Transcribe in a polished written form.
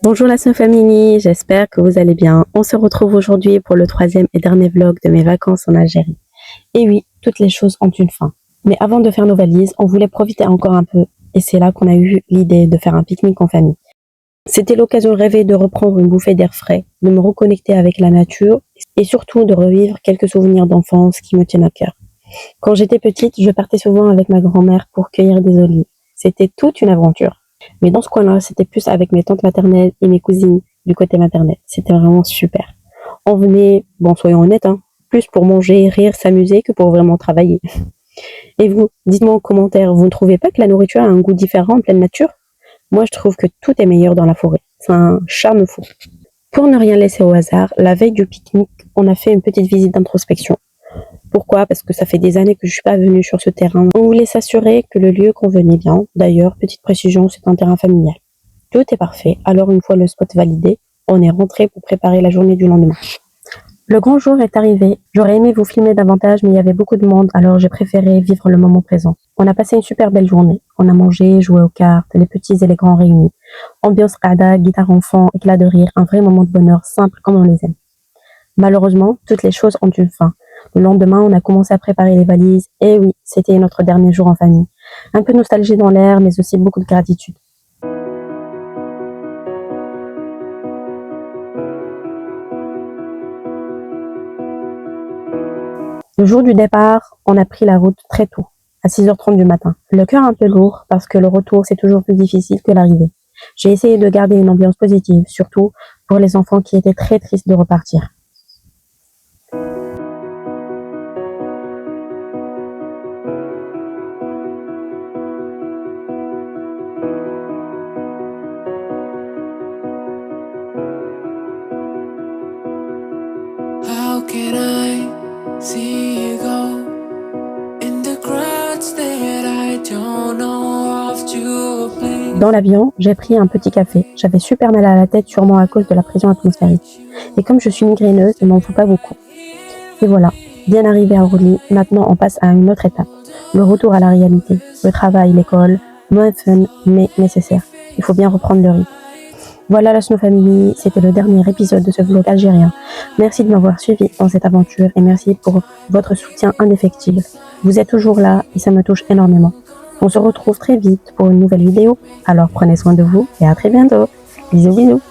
Bonjour la Snow Family, j'espère que vous allez bien. On se retrouve aujourd'hui pour le troisième et dernier vlog de mes vacances en Algérie. Et oui, toutes les choses ont une fin. Mais avant de faire nos valises, on voulait profiter encore un peu. Et c'est là qu'on a eu l'idée de faire un pique-nique en famille. C'était l'occasion rêvée de reprendre une bouffée d'air frais, de me reconnecter avec la nature et surtout de revivre quelques souvenirs d'enfance qui me tiennent à cœur. Quand j'étais petite, je partais souvent avec ma grand-mère pour cueillir des olives. C'était toute une aventure. Mais dans ce coin-là, c'était plus avec mes tantes maternelles et mes cousines du côté maternel. C'était vraiment super. On venait, bon, soyons honnêtes, hein, plus pour manger, rire, s'amuser que pour vraiment travailler. Et vous, dites-moi en commentaire, vous ne trouvez pas que la nourriture a un goût différent en pleine nature? Moi, je trouve que tout est meilleur dans la forêt. C'est un charme fou. Pour ne rien laisser au hasard, la veille du pique-nique, on a fait une petite visite d'introspection. Pourquoi? Parce que ça fait des années que je suis pas venue sur ce terrain. On voulait s'assurer que le lieu convenait bien. D'ailleurs, petite précision, c'est un terrain familial. Tout est parfait. Alors, une fois le spot validé, on est rentré pour préparer la journée du lendemain. Le grand jour est arrivé. J'aurais aimé vous filmer davantage, mais il y avait beaucoup de monde, alors j'ai préféré vivre le moment présent. On a passé une super belle journée. On a mangé, joué aux cartes, les petits et les grands réunis. Ambiance qada, guitare enfant, éclat de rire, un vrai moment de bonheur simple comme on les aime. Malheureusement, toutes les choses ont une fin. Le lendemain, on a commencé à préparer les valises. Et oui, c'était notre dernier jour en famille. Un peu de nostalgie dans l'air, mais aussi beaucoup de gratitude. Le jour du départ, on a pris la route très tôt, à 6h30 du matin. Le cœur un peu lourd parce que le retour, c'est toujours plus difficile que l'arrivée. J'ai essayé de garder une ambiance positive, surtout pour les enfants qui étaient très tristes de repartir. How can I see you go in the crowds that I don't know of to play? Dans l'avion, j'ai pris un petit café. J'avais super mal à la tête, sûrement à cause de la pression atmosphérique. Et comme je suis migraineuse, il m'en faut pas beaucoup. Et voilà, bien arrivé à Orly, maintenant on passe à une autre étape. Le retour à la réalité. Le travail, l'école, moins fun, mais nécessaire. Il faut bien reprendre le rythme. Voilà la Snow Family, c'était le dernier épisode de ce vlog algérien. Merci de m'avoir suivi dans cette aventure et merci pour votre soutien indéfectible. Vous êtes toujours là et ça me touche énormément. On se retrouve très vite pour une nouvelle vidéo, alors prenez soin de vous et à très bientôt. Bisous bisous.